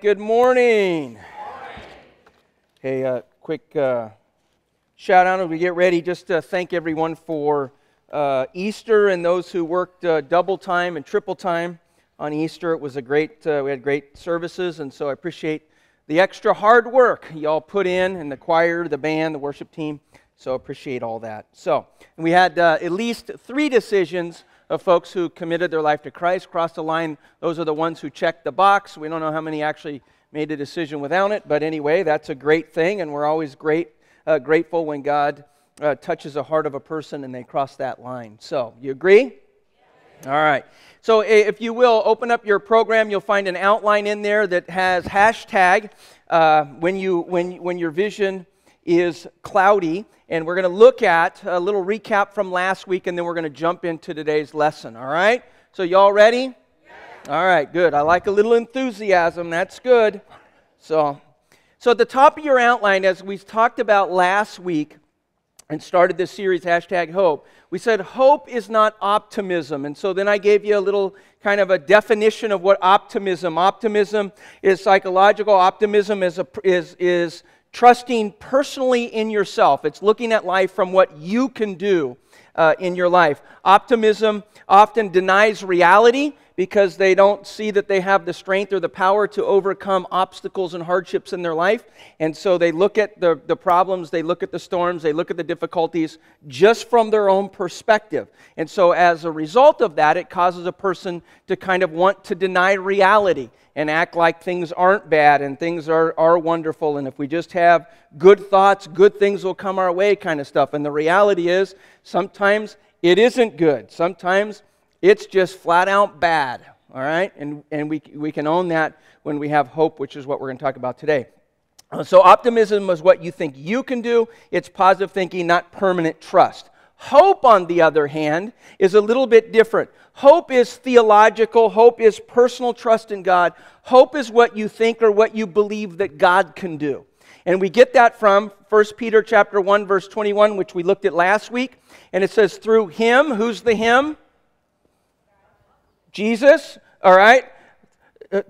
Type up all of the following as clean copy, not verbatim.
Good morning. Hey, quick shout out as we get ready. Just to thank everyone for Easter and those who worked double time and triple time on Easter. It was a great, we had great services, and so I appreciate the extra hard work y'all put in, and the choir, the band, the worship team. So appreciate all that. So we had at least 3 decisions of folks who committed their life to Christ, crossed the line. Those are the ones who checked the box. We don't know how many actually made a decision without it, but anyway, that's a great thing, and we're always grateful when God touches the heart of a person and they cross that line. So, you agree? All right. So, if you will, open up your program. You'll find an outline in there that has hashtag when your vision is cloudy. And we're going to look at a little recap from last week, and then we're going to jump into today's lesson, all right? So y'all ready? Yes. All right, good. I like a little enthusiasm. That's good. So at the top of your outline, as we talked about last week and started this series, hashtag hope, we said hope is not optimism. And so then I gave you a little kind of a definition of what optimism. Optimism is psychological. Optimism is trusting personally in yourself. It's looking at life from what you can do in your life. Optimism often denies reality because they don't see that they have the strength or the power to overcome obstacles and hardships in their life. And so they look at the problems, they look at the storms, they look at the difficulties just from their own perspective. And so as a result of that, it causes a person to kind of want to deny reality and act like things aren't bad and things are wonderful. And if we just have good thoughts, good things will come our way kind of stuff. And the reality is sometimes it isn't good. Sometimes it's just flat out bad, all right? And we can own that when we have hope, which is what we're going to talk about today. So optimism is what you think you can do. It's positive thinking, not permanent trust. Hope, on the other hand, is a little bit different. Hope is theological. Hope is personal trust in God. Hope is what you think or what you believe that God can do. And we get that from 1 Peter chapter 1, verse 21, which we looked at last week. And it says, through Him, who's the Him? Jesus, all right?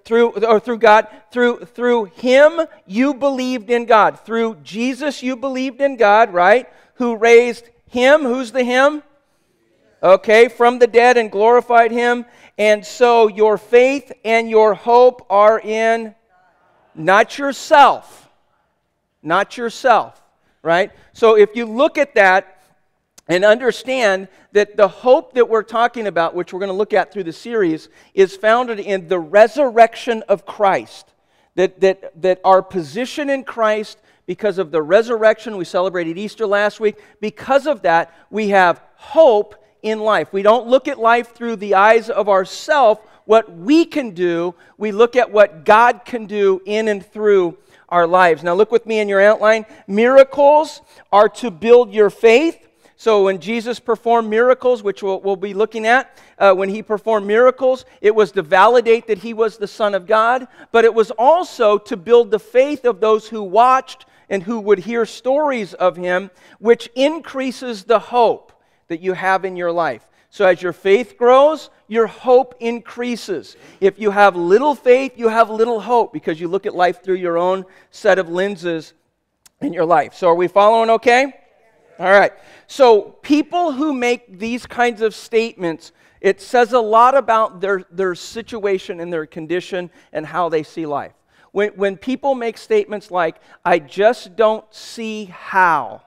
Through God, through Him you believed in God. Through Jesus you believed in God, right? Who raised Him, who's the Him? Okay, from the dead and glorified Him. And so your faith and your hope are in not yourself. Not yourself, right? So if you look at that and understand that the hope that we're talking about, which we're going to look at through the series, is founded in the resurrection of Christ. That our position in Christ, because of the resurrection, we celebrated Easter last week, because of that, we have hope in life. We don't look at life through the eyes of ourself, what we can do. We look at what God can do in and through our lives. Now look with me in your outline. Miracles are to build your faith. So when Jesus performed miracles, which we'll be looking at, when He performed miracles, it was to validate that He was the Son of God, but it was also to build the faith of those who watched and who would hear stories of Him, which increases the hope that you have in your life. So as your faith grows, your hope increases. If you have little faith, you have little hope because you look at life through your own set of lenses in your life. So are we following okay? All right. So people who make these kinds of statements, it says a lot about their situation and their condition and how they see life. When people make statements like, I just don't see how,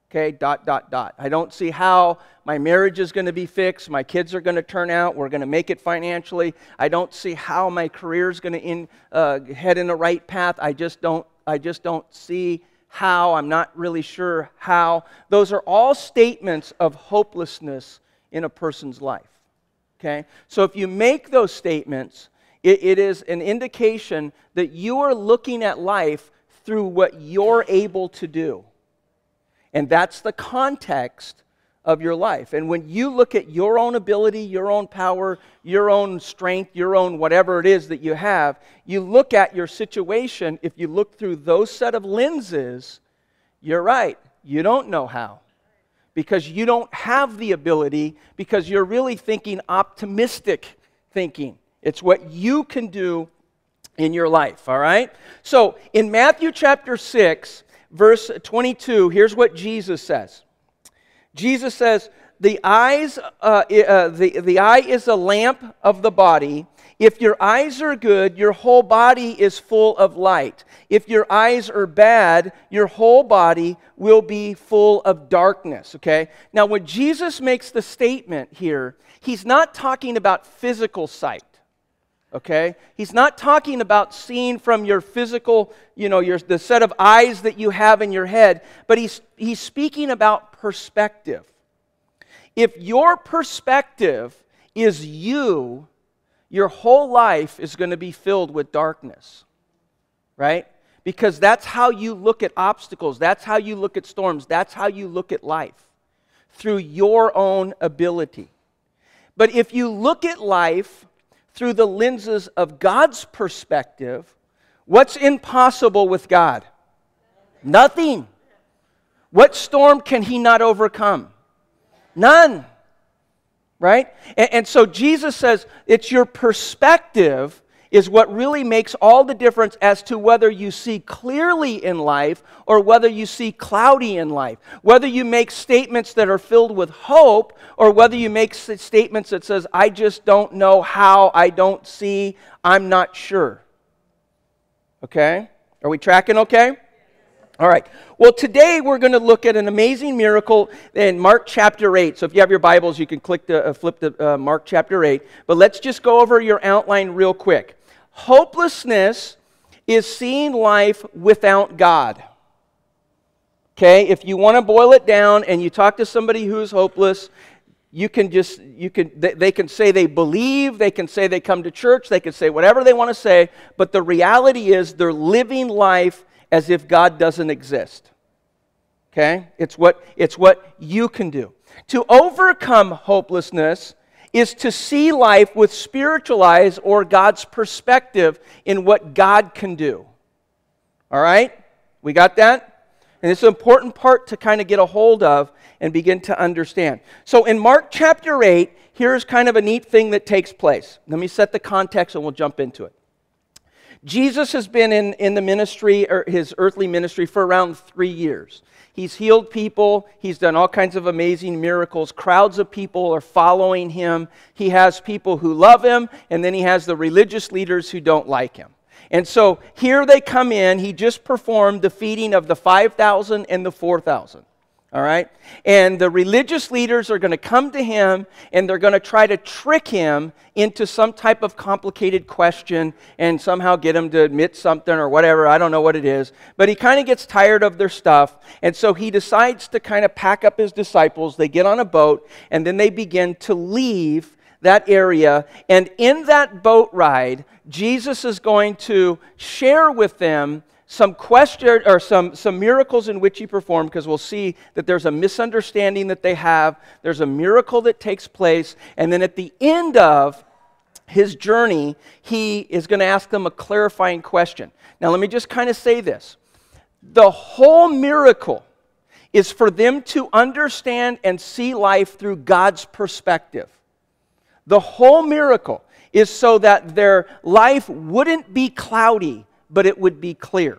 okay, ... I don't see how my marriage is going to be fixed, my kids are going to turn out, we're going to make it financially, I don't see how my career is going to head in the right path, I just don't see how, I'm not really sure how. Those are all statements of hopelessness in a person's life, okay? So if you make those statements, it is an indication that you are looking at life through what you're able to do. And that's the context of your life. And when you look at your own ability, your own power, your own strength, your own whatever it is that you have, you look at your situation, if you look through those set of lenses, you're right, you don't know how. Because you don't have the ability, because you're really thinking optimistic thinking. It's what you can do in your life, all right? So in Matthew chapter 6, verse 22, here's what Jesus says. Jesus says, the eye is a lamp of the body. If your eyes are good, your whole body is full of light. If your eyes are bad, your whole body will be full of darkness, okay? Now, when Jesus makes the statement here, he's not talking about physical sight, okay? He's not talking about seeing from your physical, the set of eyes that you have in your head, but he's speaking about perspective. If your perspective is you, your whole life is going to be filled with darkness, right? Because that's how you look at obstacles. That's how you look at storms. That's how you look at life, through your own ability. But if you look at life through the lenses of God's perspective, what's impossible with God? Nothing. What storm can He not overcome? None. Right? And so Jesus says it's your perspective is what really makes all the difference as to whether you see clearly in life or whether you see cloudy in life. Whether you make statements that are filled with hope or whether you make statements that says, I just don't know how, I don't see, I'm not sure. Okay? Are we tracking okay? All right. Well, today we're going to look at an amazing miracle in Mark chapter 8. So if you have your Bibles, you can flip to Mark chapter 8. But let's just go over your outline real quick. Hopelessness is seeing life without God. Okay? If you want to boil it down and you talk to somebody who's hopeless, they can say they believe, they can say they come to church, they can say whatever they want to say, but the reality is they're living life as if God doesn't exist. Okay? It's what you can do. To overcome hopelessness is to see life with spiritual eyes or God's perspective in what God can do. All right? We got that? And it's an important part to kind of get a hold of and begin to understand. So in Mark chapter 8, here's kind of a neat thing that takes place. Let me set the context and we'll jump into it. Jesus has been in the ministry, or his earthly ministry, for around 3 years. He's healed people. He's done all kinds of amazing miracles. Crowds of people are following him. He has people who love him, and then he has the religious leaders who don't like him. And so here they come in. He just performed the feeding of the 5,000 and the 4,000. All right? And the religious leaders are going to come to him and they're going to try to trick him into some type of complicated question and somehow get him to admit something or whatever. I don't know what it is. But he kind of gets tired of their stuff. And so he decides to kind of pack up his disciples. They get on a boat and then they begin to leave that area. And in that boat ride, Jesus is going to share with them some question or some miracles in which he performed, because we'll see that there's a misunderstanding that they have. There's a miracle that takes place, and then at the end of his journey, he is going to ask them a clarifying question. Now, let me just kind of say this. The whole miracle is for them to understand and see life through God's perspective. The whole miracle is so that their life wouldn't be cloudy, but it would be clear.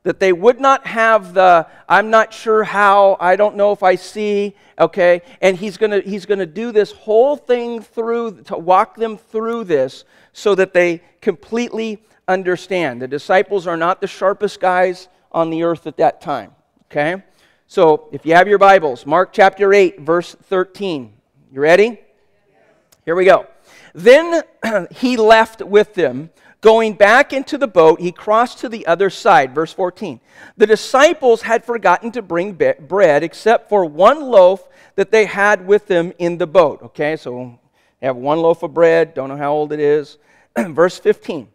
That they would not have the, I'm not sure how, I don't know if I see, okay? And he's going to do this whole thing through, to walk them through this so that they completely understand. The disciples are not the sharpest guys on the earth at that time, okay? So if you have your Bibles, Mark chapter 8, verse 13. You ready? Here we go. Then he left with them. Going back into the boat, he crossed to the other side. Verse 14. The disciples had forgotten to bring bread except for one loaf that they had with them in the boat. Okay, so they have one loaf of bread. Don't know how old it is. Verse 15.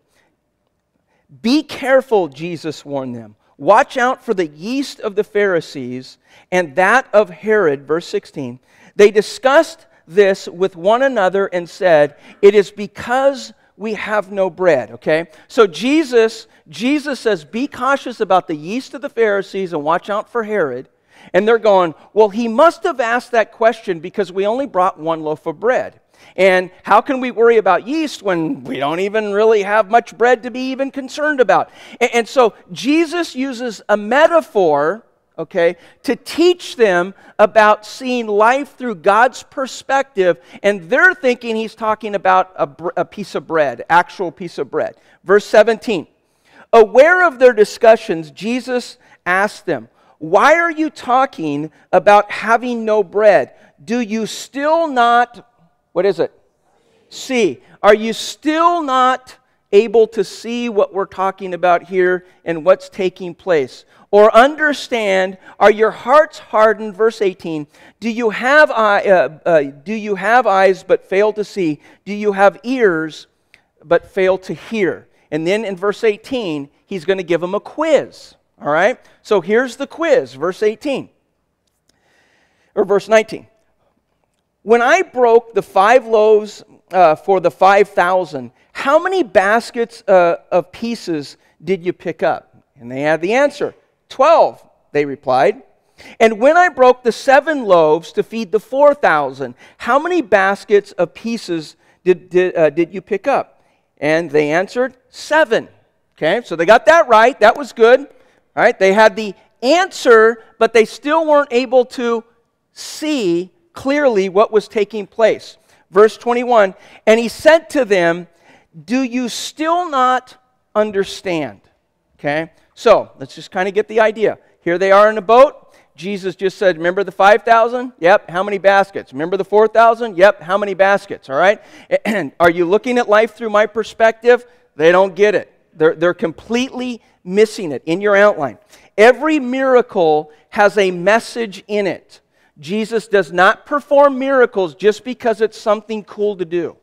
Be careful, Jesus warned them. Watch out for the yeast of the Pharisees and that of Herod. Verse 16. They discussed this with one another and said, it is because we have no bread, okay? So Jesus says, be cautious about the yeast of the Pharisees and watch out for Herod. And they're going, well, he must have asked that question because we only brought one loaf of bread. And how can we worry about yeast when we don't even really have much bread to be even concerned about? And so Jesus uses a metaphor, okay, to teach them about seeing life through God's perspective, and they're thinking he's talking about a piece of bread, actual piece of bread. Verse 17, aware of their discussions, Jesus asked them, why are you talking about having no bread? Do you still not, what is it? See. Are you still not able to see what we're talking about here and what's taking place? Or understand, are your hearts hardened? Verse 18, do you have eyes but fail to see? Do you have ears but fail to hear? And then in verse 18, he's going to give them a quiz. All right? So here's the quiz, verse 18. Or verse 19. When I broke the 5 loaves for the 5,000, how many baskets of pieces did you pick up? And they had the answer. 12, they replied. And when I broke the 7 loaves to feed the 4,000, how many baskets of pieces did you pick up? And they answered, 7. Okay, so they got that right. That was good. All right, they had the answer, but they still weren't able to see clearly what was taking place. Verse 21, and he said to them, do you still not understand? Okay, so let's just kind of get the idea. Here they are in a boat. Jesus just said, remember the 5,000? Yep, how many baskets? Remember the 4,000? Yep, how many baskets? All right, and are you looking at life through my perspective? They don't get it. They're completely missing it in your outline. Every miracle has a message in it. Jesus does not perform miracles just because it's something cool to do.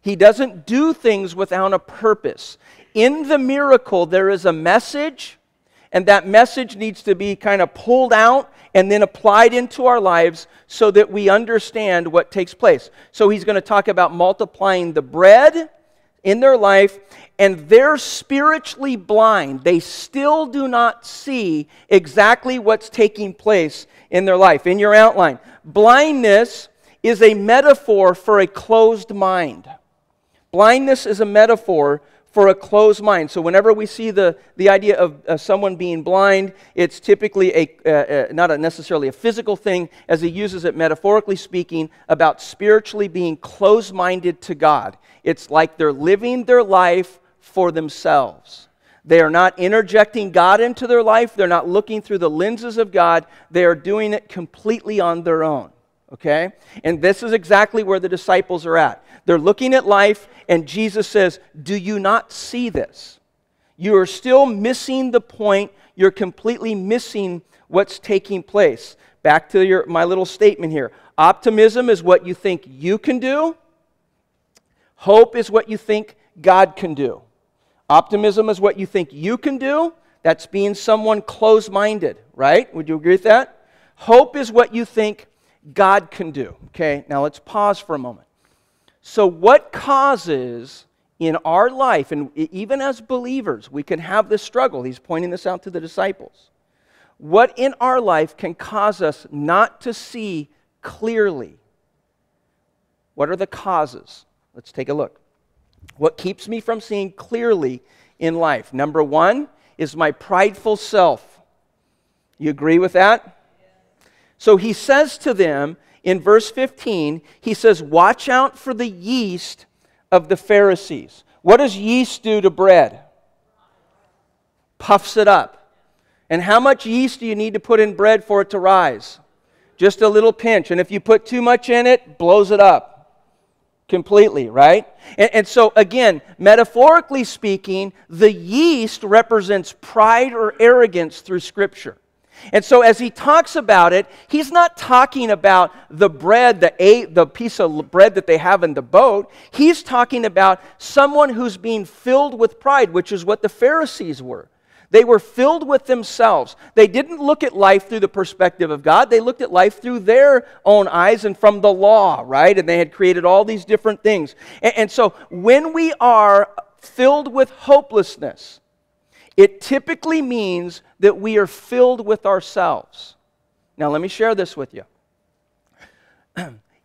He doesn't do things without a purpose. In the miracle, there is a message, and that message needs to be kind of pulled out and then applied into our lives so that we understand what takes place. So he's going to talk about multiplying the bread in their life, and they're spiritually blind. They still do not see exactly what's taking place in their life. In your outline, blindness is a metaphor for a closed mind. Blindness is a metaphor for a closed mind. So whenever we see the idea of someone being blind, it's typically not necessarily a physical thing, as he uses it metaphorically speaking about spiritually being closed-minded to God. It's like they're living their life for themselves. They are not interjecting God into their life. They're not looking through the lenses of God. They are doing it completely on their own. Okay? And this is exactly where the disciples are at. They're looking at life, and Jesus says, do you not see this? You are still missing the point. You're completely missing what's taking place. Back to my little statement here. Optimism is what you think you can do. Hope is what you think God can do. Optimism is what you think you can do. That's being someone closed-minded, right? Would you agree with that? Hope is what you think God can do. Okay, now let's pause for a moment. So what causes in our life, and even as believers, we can have this struggle. He's pointing this out to the disciples. What in our life can cause us not to see clearly? What are the causes? Let's take a look. What keeps me from seeing clearly in life? Number one is my prideful self. You agree with that? So he says to them in verse 15, he says, watch out for the yeast of the Pharisees. What does yeast do to bread? Puffs it up. And how much yeast do you need to put in bread for it to rise? Just a little pinch. And if you put too much in it, blows it up completely, right? And so again, metaphorically speaking, the yeast represents pride or arrogance through Scripture. And so as he talks about it, he's not talking about the bread, the piece of bread that they have in the boat. He's talking about someone who's being filled with pride, which is what the Pharisees were. They were filled with themselves. They didn't look at life through the perspective of God. They looked at life through their own eyes and from the law, right? And they had created all these different things. And so when we are filled with hopelessness, it typically means that we are filled with ourselves. Now let me share this with you.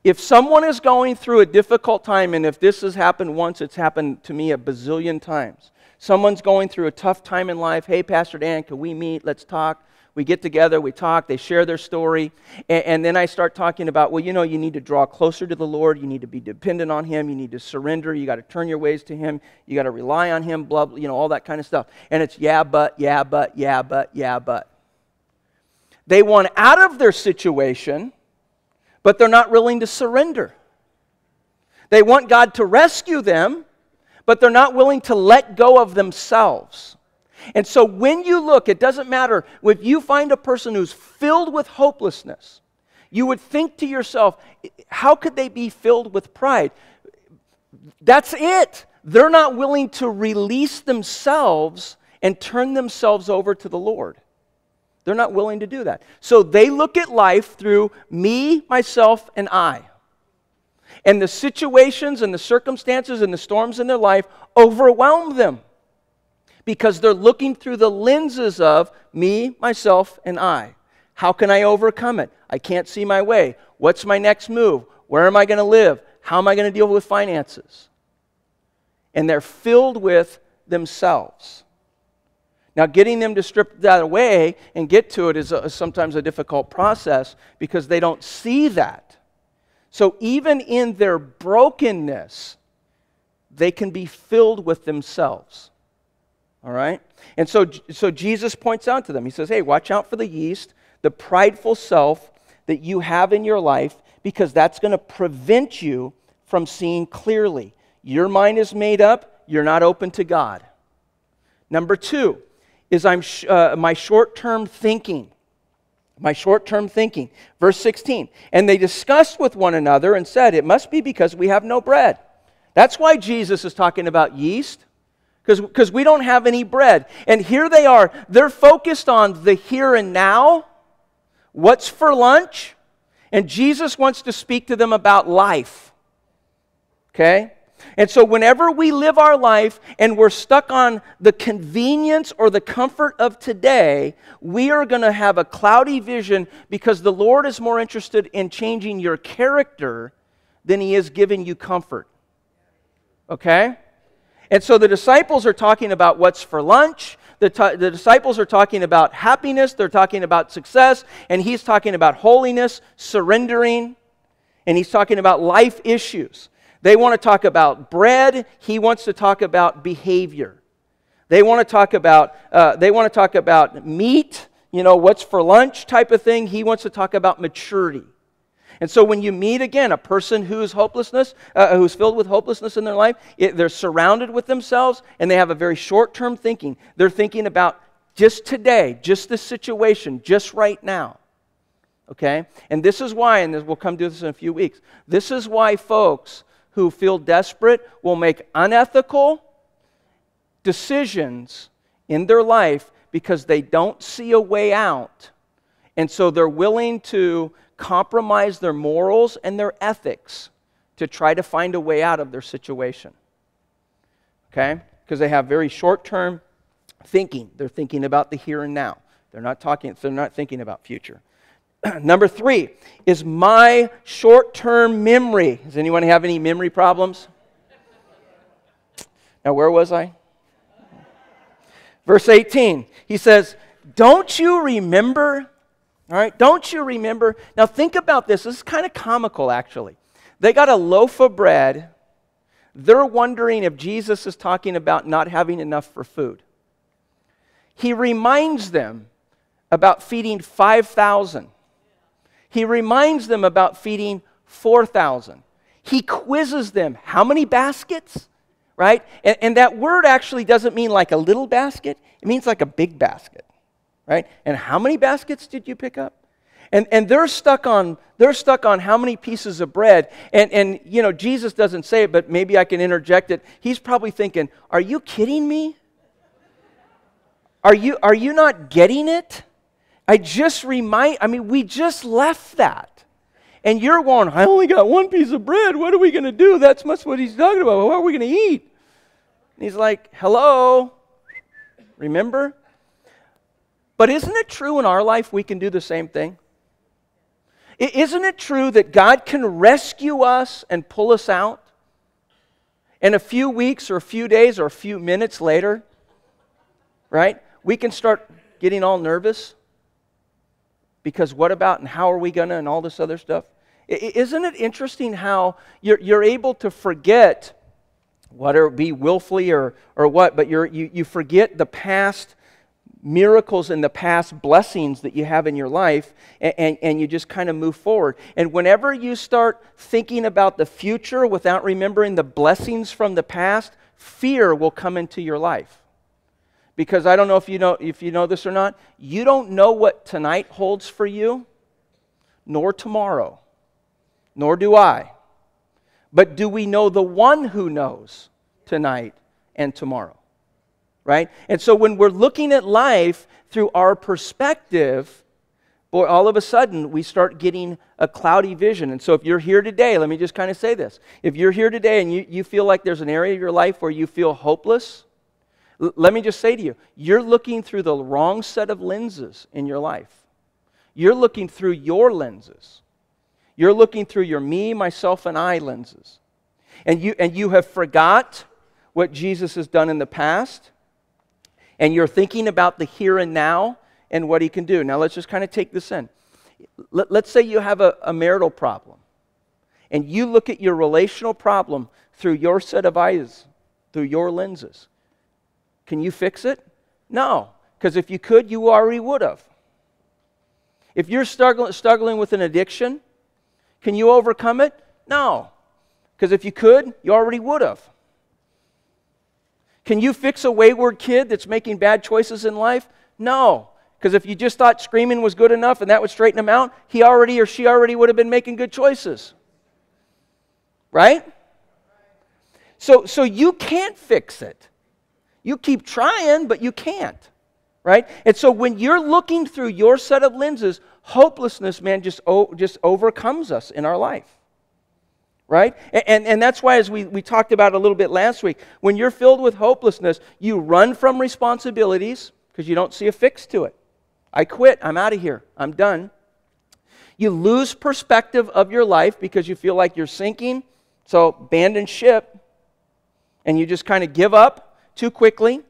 If someone is going through a difficult time, and if this has happened once, it's happened to me a bazillion times. Someone's going through a tough time in life. Hey, Pastor Dan, can we meet? Let's talk. We get together, we talk, they share their story, and then I start talking about, well, you need to draw closer to the Lord, you need to be dependent on Him, you need to surrender, you got to turn your ways to Him, you got to rely on Him, blah, blah, all that kind of stuff. And it's yeah, but. They want out of their situation, but they're not willing to surrender. They want God to rescue them, but they're not willing to let go of themselves. And so when you look, it doesn't matter, if you find a person who's filled with hopelessness, you would think to yourself, how could they be filled with pride? That's it. They're not willing to release themselves and turn themselves over to the Lord. They're not willing to do that. So they look at life through me, myself, and I. And the situations and the circumstances and the storms in their life overwhelm them, because they're looking through the lenses of me, myself, and I. How can I overcome it? I can't see my way. What's my next move? Where am I going to live? How am I going to deal with finances? And they're filled with themselves. Now, getting them to strip that away and get to it is sometimes a difficult process, because they don't see that. So even in their brokenness, they can be filled with themselves. All right? And so Jesus points out to them. He says, hey, watch out for the yeast, the prideful self that you have in your life, because that's going to prevent you from seeing clearly. Your mind is made up. You're not open to God. Number 2 is my short-term thinking. My short-term thinking. Verse 16. And they discussed with one another and said, it must be because we have no bread. That's why Jesus is talking about yeast. Because we don't have any bread. And here they are. They're focused on the here and now. What's for lunch? And Jesus wants to speak to them about life. Okay? And so whenever we live our life and we're stuck on the convenience or the comfort of today, we are going to have a cloudy vision, because the Lord is more interested in changing your character than He is giving you comfort. Okay? And so the disciples are talking about what's for lunch. The disciples are talking about happiness. They're talking about success. And He's talking about holiness, surrendering. And He's talking about life issues. They want to talk about bread. He wants to talk about behavior. They want to talk about meat, what's for lunch type of thing. He wants to talk about maturity. And so when you meet, again, a person who's who's filled with hopelessness in their life, they're surrounded with themselves, and they have a very short-term thinking. They're thinking about just today, just this situation, just right now. Okay? And this is why, and we'll come to this in a few weeks, this is why folks who feel desperate will make unethical decisions in their life, because they don't see a way out. And so they're willing to compromise their morals and their ethics to try to find a way out of their situation. Okay? Because they have very short-term thinking. They're thinking about the here and now. They're not thinking about future. Number 3 is my short-term memory. Does anyone have any memory problems? Now, where was I? Verse 18. He says, don't you remember? All right, don't you remember? Now think about this. This is kind of comical, actually. They got a loaf of bread. They're wondering if Jesus is talking about not having enough for food. He reminds them about feeding 5,000. He reminds them about feeding 4,000. He quizzes them. How many baskets? Right? And that word actually doesn't mean like a little basket. It means like a big basket. Right? And how many baskets did you pick up? And they're stuck on how many pieces of bread. And Jesus doesn't say it, but maybe I can interject it. He's probably thinking, are you kidding me? Are you not getting it? we just left that. And you're going, I only got one piece of bread. What are we going to do? That's much what he's talking about. What are we going to eat? And he's like, hello? Remember? But isn't it true in our life we can do the same thing? Isn't it true that God can rescue us and pull us out? And a few weeks or a few days or a few minutes later, right, we can start getting all nervous because what about and how are we going to and all this other stuff? Isn't it interesting how you're able to forget, whether it be willfully or what, but you forget the past miracles and the past blessings that you have in your life, and you just kind of move forward. And whenever you start thinking about the future without remembering the blessings from the past, fear will come into your life. Because I don't know if you know this or not, you don't know what tonight holds for you, nor tomorrow, nor do I. But do we know the one who knows tonight and tomorrow? Right? And so when we're looking at life through our perspective, boy, all of a sudden we start getting a cloudy vision. And so if you're here today, let me just kind of say this. If you're here today and you feel like there's an area of your life where you feel hopeless, let me just say to you, you're looking through the wrong set of lenses in your life. You're looking through your lenses. You're looking through your me, myself, and I lenses. And you have forgot what Jesus has done in the past, and you're thinking about the here and now and what He can do. Now let's just kind of take this in. Let's say you have a marital problem, and you look at your relational problem through your set of eyes, through your lenses. Can you fix it? No, because if you could, you already would have. If you're struggling with an addiction, can you overcome it? No, because if you could, you already would have. Can you fix a wayward kid that's making bad choices in life? No, because if you just thought screaming was good enough and that would straighten him out, he already or she already would have been making good choices. Right? So you can't fix it. You keep trying, but you can't. Right? And so when you're looking through your set of lenses, hopelessness, man, just overcomes us in our life. Right? And that's why, as we talked about a little bit last week, when you're filled with hopelessness, you run from responsibilities because you don't see a fix to it. I quit. I'm out of here. I'm done. You lose perspective of your life because you feel like you're sinking, so abandon ship, and you just kind of give up too quickly.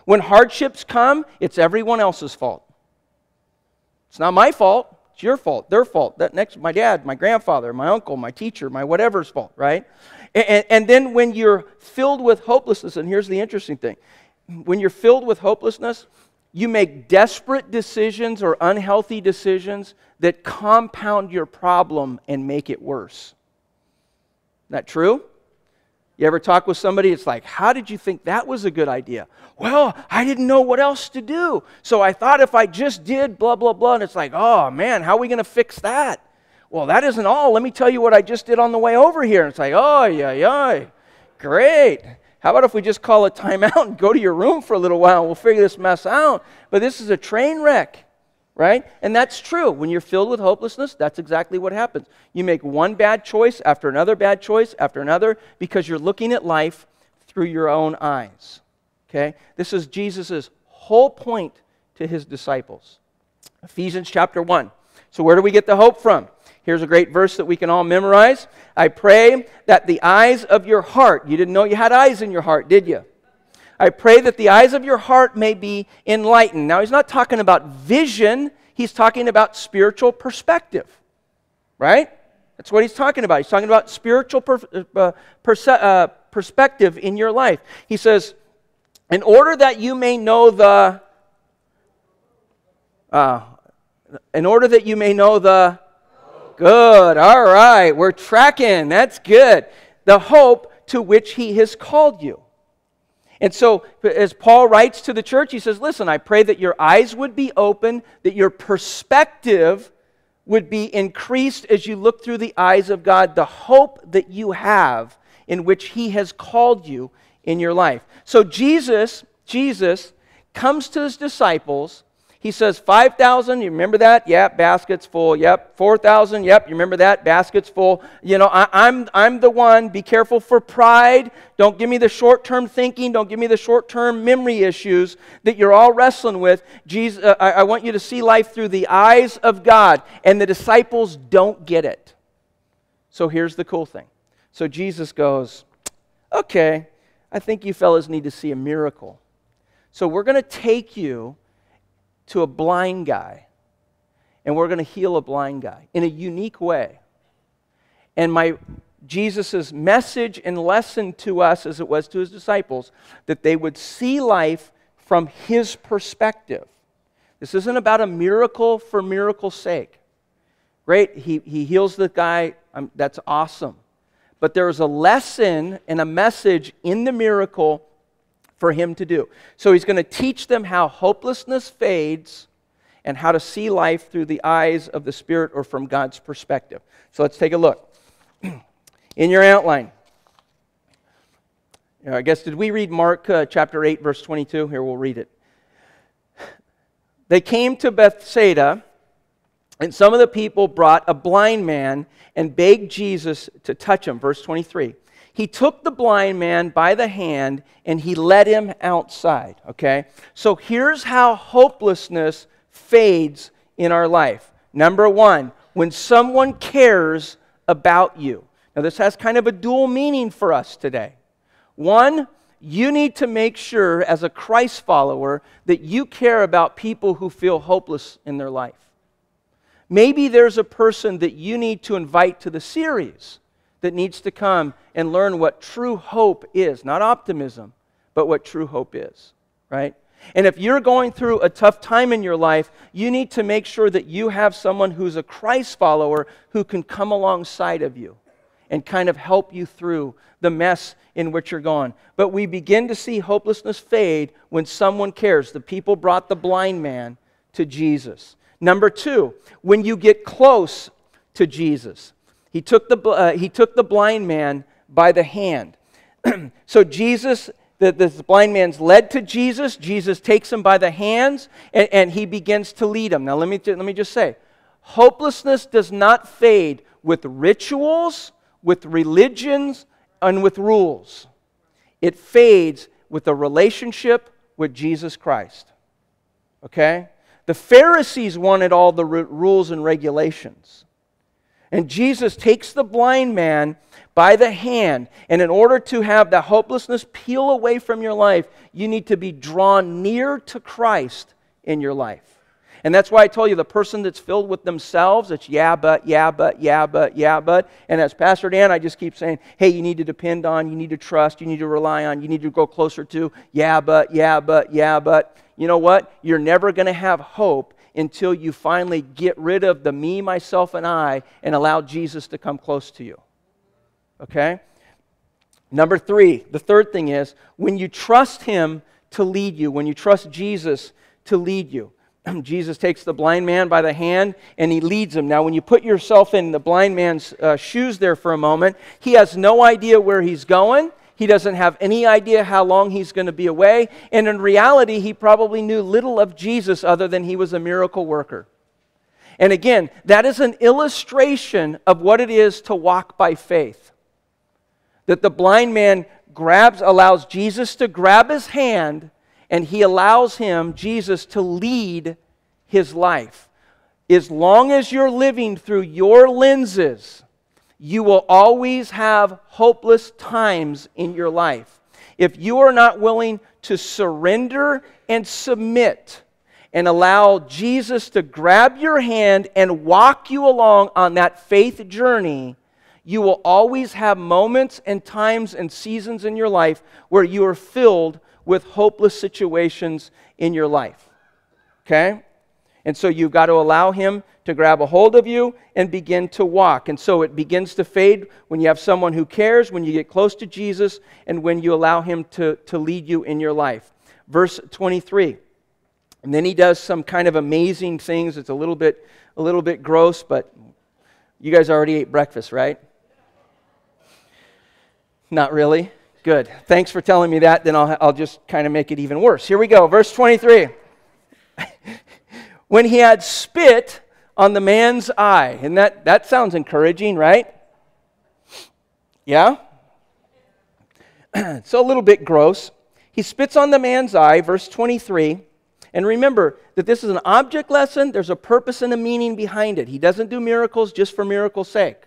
When hardships come, it's everyone else's fault. It's not my fault. It's your fault, their fault, my dad, my grandfather, my uncle, my teacher, my whatever's fault, right? And then when you're filled with hopelessness, and here's the interesting thing, when you're filled with hopelessness, you make desperate decisions or unhealthy decisions that compound your problem and make it worse. Isn't that true? You ever talk with somebody, it's like, how did you think that was a good idea? Well, I didn't know what else to do. So I thought if I just did blah, blah, blah. And it's like, oh man, how are we going to fix that? Well, that isn't all. Let me tell you what I just did on the way over here. And it's like, oh, yeah, great. How about if we just call a timeout and go to your room for a little while and we'll figure this mess out? But this is a train wreck. Right? And that's true. When you're filled with hopelessness, that's exactly what happens. You make one bad choice after another bad choice after another because you're looking at life through your own eyes. Okay? This is Jesus' whole point to His disciples. Ephesians chapter 1. So where do we get the hope from? Here's a great verse that we can all memorize. I pray that the eyes of your heart, you didn't know you had eyes in your heart, did you? I pray that the eyes of your heart may be enlightened. Now, He's not talking about vision. He's talking about spiritual perspective. Right? That's what He's talking about. He's talking about spiritual perspective in your life. He says, in order that you may know the... Good. All right. We're tracking. That's good. The hope to which He has called you. And so, as Paul writes to the church, he says, listen, I pray that your eyes would be open, that your perspective would be increased as you look through the eyes of God, the hope that you have in which He has called you in your life. So Jesus comes to His disciples. He says 5,000, you remember that? Yep, basket's full. Yep, 4,000. Yep, you remember that? Basket's full. You know, I'm the one. Be careful for pride. Don't give me the short-term thinking. Don't give me the short-term memory issues that you're all wrestling with. Jesus, I want you to see life through the eyes of God. And the disciples don't get it. So here's the cool thing. So Jesus goes, okay, I think you fellas need to see a miracle. So we're going to take you to a blind guy, and we're going to heal a blind guy in a unique way. And Jesus' message and lesson to us, as it was to his disciples, that they would see life from his perspective. This isn't about a miracle for miracle's sake. Great, he heals the guy, that's awesome. But there is a lesson and a message in the miracle for him to do. So he's going to teach them how hopelessness fades and how to see life through the eyes of the Spirit or from God's perspective. So let's take a look. In your outline, I guess, did we read Mark chapter 8, verse 22? Here, we'll read it. They came to Bethsaida, and some of the people brought a blind man and begged Jesus to touch him. Verse 23. He took the blind man by the hand and he led him outside. Okay? So here's how hopelessness fades in our life. Number one, when someone cares about you. Now this has kind of a dual meaning for us today. One, you need to make sure as a Christ follower that you care about people who feel hopeless in their life. Maybe there's a person that you need to invite to the series that needs to come and learn what true hope is. Not optimism, but what true hope is, right? And if you're going through a tough time in your life, you need to make sure that you have someone who's a Christ follower who can come alongside of you and kind of help you through the mess in which you're going. But we begin to see hopelessness fade when someone cares. The people brought the blind man to Jesus. Number two, when you get close to Jesus. He took the blind man by the hand. So Jesus, this blind man's led to Jesus. Jesus takes him by the hands, and he begins to lead him. Now let me just say, hopelessness does not fade with rituals, with religions, and with rules. It fades with a relationship with Jesus Christ. Okay? The Pharisees wanted all the rules and regulations. And Jesus takes the blind man by the hand. And in order to have the hopelessness peel away from your life, you need to be drawn near to Christ in your life. And that's why I told you the person that's filled with themselves, it's yeah, but. And as Pastor Dan, I just keep saying, hey, you need to depend on, you need to trust, you need to rely on, you need to go closer to, yeah, but. You know what? You're never going to have hope until you finally get rid of the me, myself, and I and allow Jesus to come close to you. Okay? Number three, the third thing is when you trust Him to lead you, when you trust Jesus to lead you. Jesus takes the blind man by the hand and He leads him. Now, when you put yourself in the blind man's shoes there for a moment, he has no idea where he's going. He doesn't have any idea how long he's going to be away. And in reality, he probably knew little of Jesus other than He was a miracle worker. And again, that is an illustration of what it is to walk by faith. That the blind man allows Jesus to grab his hand, and he allows him, Jesus, to lead his life. As long as you're living through your lenses, you will always have hopeless times in your life. If you are not willing to surrender and submit and allow Jesus to grab your hand and walk you along on that faith journey, you will always have moments and times and seasons in your life where you are filled with hopeless situations in your life. Okay? And so you've got to allow Him to grab a hold of you and begin to walk. And so it begins to fade when you have someone who cares, when you get close to Jesus, and when you allow Him to lead you in your life. Verse 23. And then He does some kind of amazing things. It's a little bit gross, but you guys already ate breakfast, right? Not really? Good. Thanks for telling me that. Then I'll just kind of make it even worse. Here we go. Verse 23. when he had spit on the man's eye. And that sounds encouraging, right? Yeah? It's a little bit gross. He spits on the man's eye, verse 23. And remember that this is an object lesson. There's a purpose and a meaning behind it. He doesn't do miracles just for miracle's sake.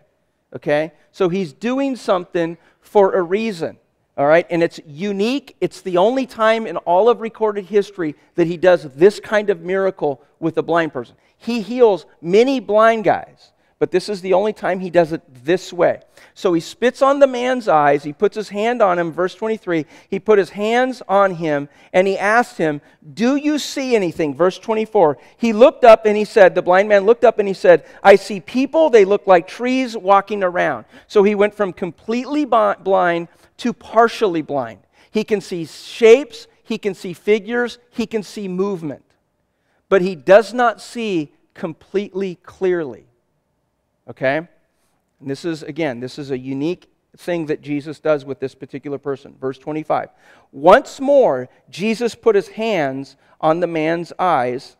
Okay? So he's doing something for a reason. All right? And it's unique. It's the only time in all of recorded history that he does this kind of miracle with a blind person. He heals many blind guys, but this is the only time he does it this way. So he spits on the man's eyes. He puts his hand on him. Verse 23, he put his hands on him, and he asked him, do you see anything? Verse 24, he looked up and he said, the blind man looked up and he said, I see people. They look like trees walking around. So he went from completely blind to partially blind. He can see shapes. He can see figures. He can see movement. But he does not see completely clearly. Okay? And this is a unique thing that Jesus does with this particular person. Verse 25. Once more, Jesus put his hands on the man's eyes.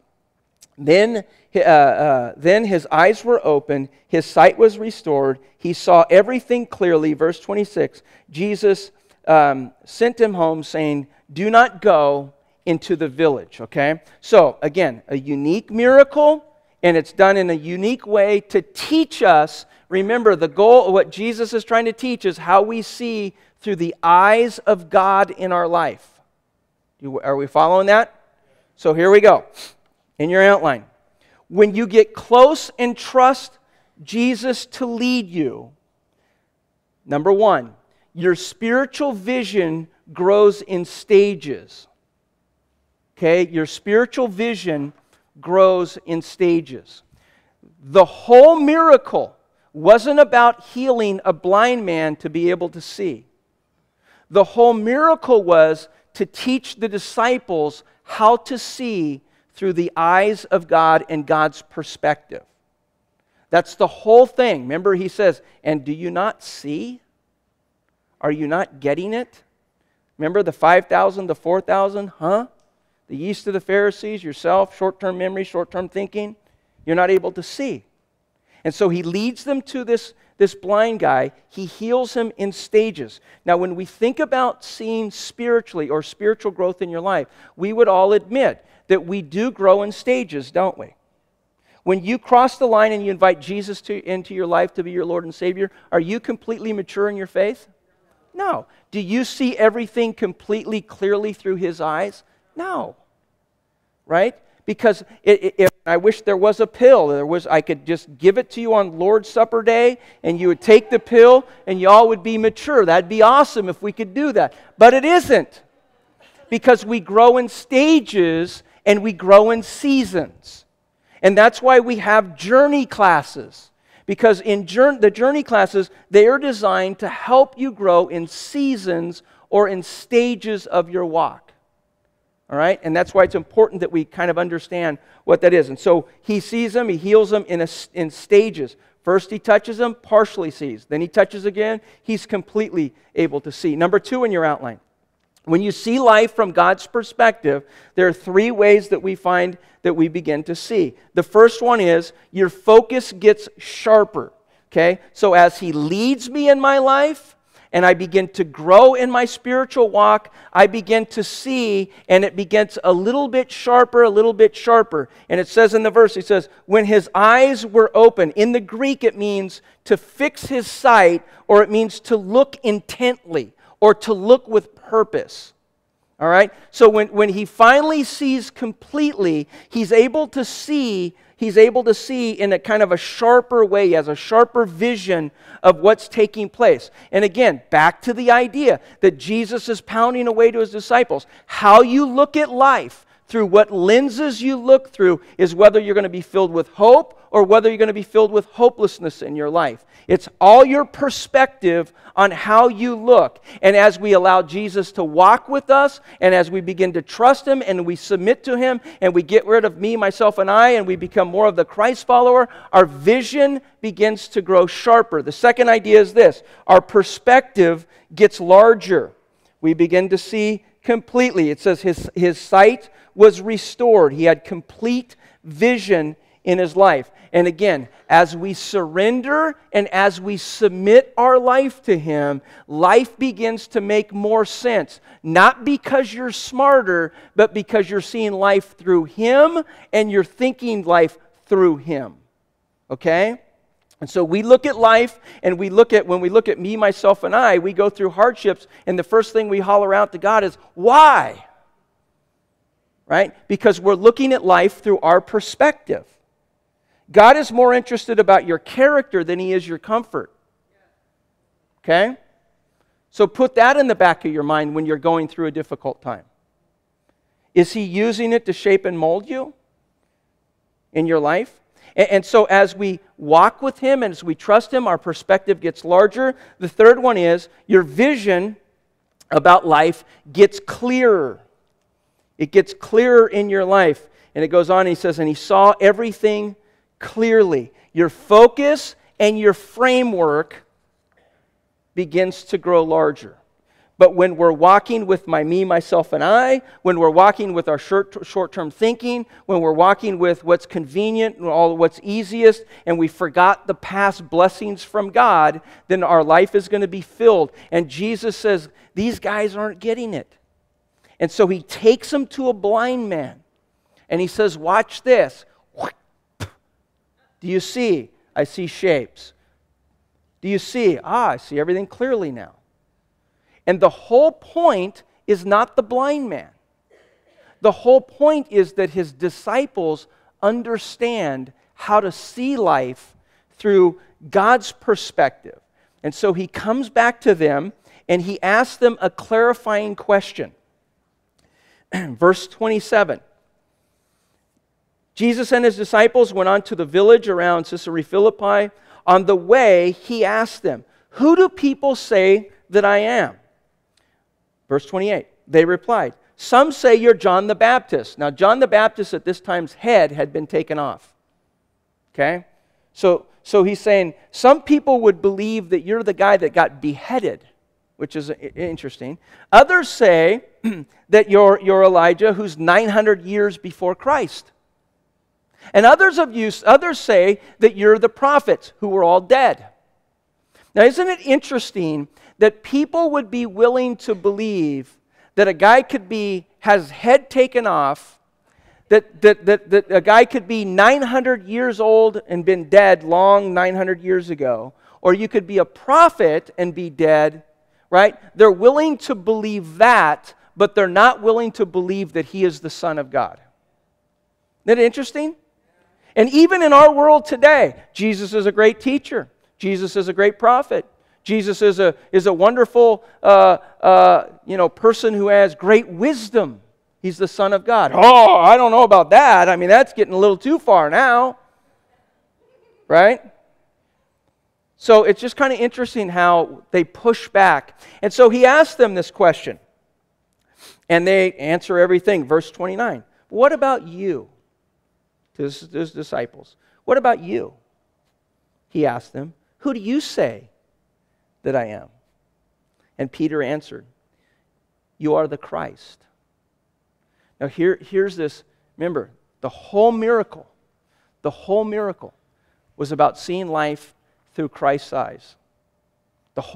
Then his eyes were opened. His sight was restored. He saw everything clearly. Verse 26. Jesus sent him home saying, do not go into the village. Okay? So, again, a unique miracle. And it's done in a unique way to teach us. Remember, the goal of what Jesus is trying to teach is how we see through the eyes of God in our life. Are we following that? So here we go. In your outline. When you get close and trust Jesus to lead you, number one, your spiritual vision grows in stages. Okay? Your spiritual vision grows in stages. The whole miracle wasn't about healing a blind man to be able to see. The whole miracle was to teach the disciples how to see through the eyes of God and God's perspective. That's the whole thing. Remember, he says, and do you not see? Are you not getting it? Remember the 5,000, the 4,000? Huh? The yeast of the Pharisees, yourself, short-term memory, short-term thinking, you're not able to see. And so he leads them to this blind guy. He heals him in stages. Now, when we think about seeing spiritually or spiritual growth in your life, we would all admit that we do grow in stages, don't we? When you cross the line and you invite Jesus into your life to be your Lord and Savior, are you completely mature in your faith? No. Do you see everything completely clearly through his eyes? No, right? Because I wish there was a pill. I could just give it to you on Lord's Supper Day, and you would take the pill, and y'all would be mature. That'd be awesome if we could do that. But it isn't. Because we grow in stages, and we grow in seasons. And that's why we have journey classes. Because in the journey classes, they are designed to help you grow in seasons or in stages of your walk. All right? And that's why it's important that we kind of understand what that is. And so he sees him, he heals him in stages. First he touches him, partially sees. Then he touches again, he's completely able to see. Number 2 in your outline. When you see life from God's perspective, there are 3 ways that we find that we begin to see. The first one is your focus gets sharper. Okay? So as he leads me in my life, and I begin to grow in my spiritual walk, I begin to see, and it begins a little bit sharper, a little bit sharper. And it says in the verse, it says, when his eyes were open. In the Greek, it means to fix his sight, or it means to look intently, or to look with purpose. All right? So when he finally sees completely, he's able to see in a kind of a sharper way. He has a sharper vision of what's taking place. And again, back to the idea that Jesus is pounding away to his disciples. How you look at life, through what lenses you look through, is whether you're going to be filled with hope or whether you're going to be filled with hopelessness in your life. It's all your perspective on how you look. And as we allow Jesus to walk with us, and as we begin to trust him, and we submit to him, and we get rid of me, myself, and I, and we become more of the Christ follower, our vision begins to grow sharper. The second idea is this: our perspective gets larger. We begin to see completely. It says his sight was restored. He had complete vision in his life. And again, as we surrender and as we submit our life to Him, life begins to make more sense. Not because you're smarter, but because you're seeing life through Him and you're thinking life through Him. Okay? And so we look at life, and when we look at me, myself, and I, we go through hardships, and the first thing we holler out to God is, why? Right? Because we're looking at life through our perspective. God is more interested about your character than He is your comfort. Okay? So put that in the back of your mind when you're going through a difficult time. Is He using it to shape and mold you in your life? And so as we walk with Him and as we trust Him, our perspective gets larger. The third one is your vision about life gets clearer. It gets clearer in your life. And it goes on and He says, and He saw everything clearly. Your focus and your framework begins to grow larger. But when we're walking with me, myself, and I, when we're walking with our short-term thinking, when we're walking with what's convenient, what's easiest, and we forgot the past blessings from God, then our life is going to be filled. And Jesus says, these guys aren't getting it. And so He takes them to a blind man. And He says, watch this. Do you see? I see shapes. Do you see? I see everything clearly now. And the whole point is not the blind man. The whole point is that His disciples understand how to see life through God's perspective. And so He comes back to them and He asks them a clarifying question. Verse 27. Jesus and His disciples went on to the village around Caesarea Philippi. On the way, He asked them, who do people say that I am? Verse 28, they replied, some say you're John the Baptist. Now, John the Baptist at this time's head had been taken off. Okay? So he's saying, some people would believe that you're the guy that got beheaded, which is interesting. Others say that you're Elijah, who's 900 years before Christ. And others say that you're the prophets who were all dead. Now, isn't it interesting that people would be willing to believe that a guy has head taken off, that a guy could be 900 years old and been dead long 900 years ago, or you could be a prophet and be dead, right? They're willing to believe that, but they're not willing to believe that He is the Son of God. Isn't that interesting? And even in our world today, Jesus is a great teacher. Jesus is a great prophet. Jesus is a wonderful person who has great wisdom. He's the Son of God. Oh, I don't know about that. I mean, that's getting a little too far now. Right? So it's just kind of interesting how they push back. And so He asked them this question. And they answer everything. Verse 29. What about you? To His disciples. What about you? He asked them. Who do you say that I am? And Peter answered, you are the Christ. Now here's this. Remember, the whole miracle was about seeing life through Christ's eyes.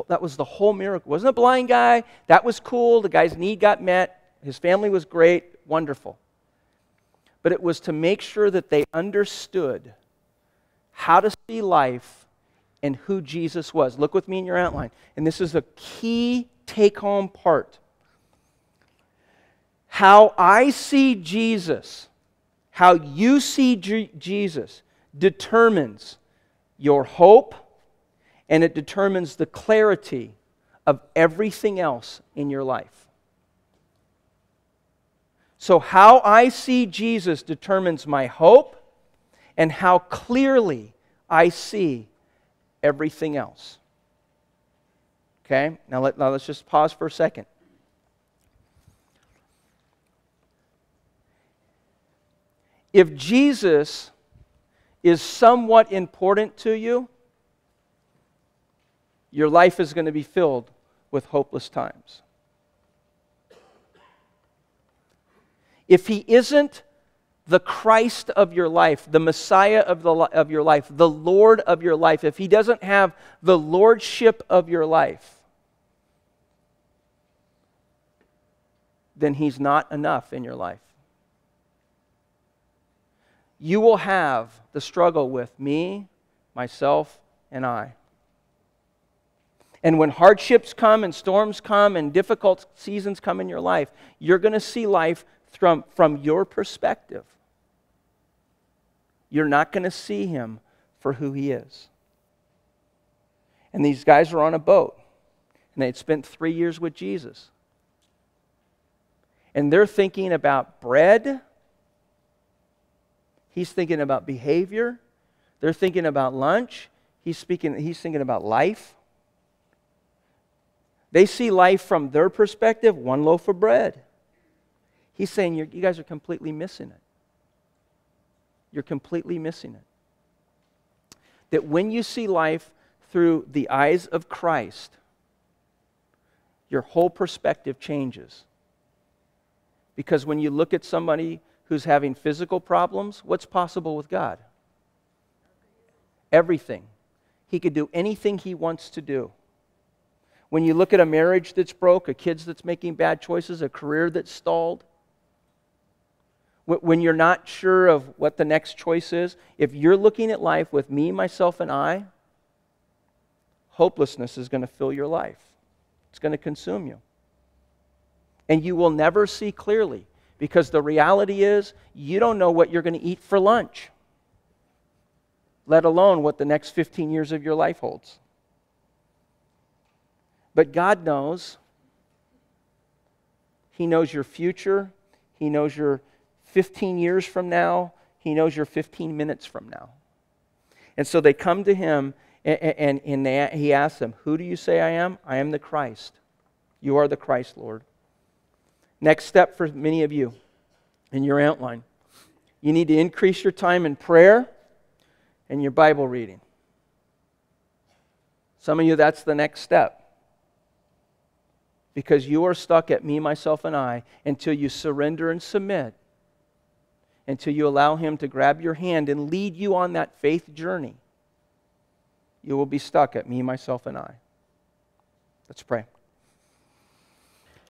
That was the whole miracle. It wasn't a blind guy. That was cool. The guy's need got met. His family was great. Wonderful. But it was to make sure that they understood how to see life and who Jesus was. Look with me in your outline. And this is a key take-home part. How I see Jesus, how you see Jesus, determines your hope, and it determines the clarity of everything else in your life. So how I see Jesus determines my hope and how clearly I see everything else. Okay? Now let's just pause for a second. If Jesus is somewhat important to you, your life is going to be filled with hopeless times. if He isn't the Christ of your life, the Messiah of your life, the Lord of your life, if He doesn't have the lordship of your life, then He's not enough in your life. You will have the struggle with me, myself, and I. And when hardships come and storms come and difficult seasons come in your life, you're going to see life from your perspective. You're not going to see Him for who He is. And these guys were on a boat, and they'd spent 3 years with Jesus. And they're thinking about bread. He's thinking about behavior. They're thinking about lunch. He's thinking about life. They see life from their perspective, one loaf of bread. He's saying, you guys are completely missing it. You're completely missing it. That when you see life through the eyes of Christ, your whole perspective changes. Because when you look at somebody who's having physical problems, what's possible with God? Everything. He could do anything He wants to do. When you look at a marriage that's broke, a kid that's making bad choices, a career that's stalled, when you're not sure of what the next choice is, if you're looking at life with me, myself, and I, hopelessness is going to fill your life. It's going to consume you. And you will never see clearly, because the reality is you don't know what you're going to eat for lunch, let alone what the next 15 years of your life holds. But God knows. He knows your future. He knows your 15 years from now. He knows your 15 minutes from now. And so they come to Him, and He asks them, "Who do you say I am?" "I am the Christ." "You are the Christ, Lord." Next step for many of you in your outline. You need to increase your time in prayer and your Bible reading. Some of you, that's the next step. Because you are stuck at me, myself, and I until you surrender and submit. Until you allow Him to grab your hand and lead you on that faith journey. You will be stuck at me, myself, and I. Let's pray.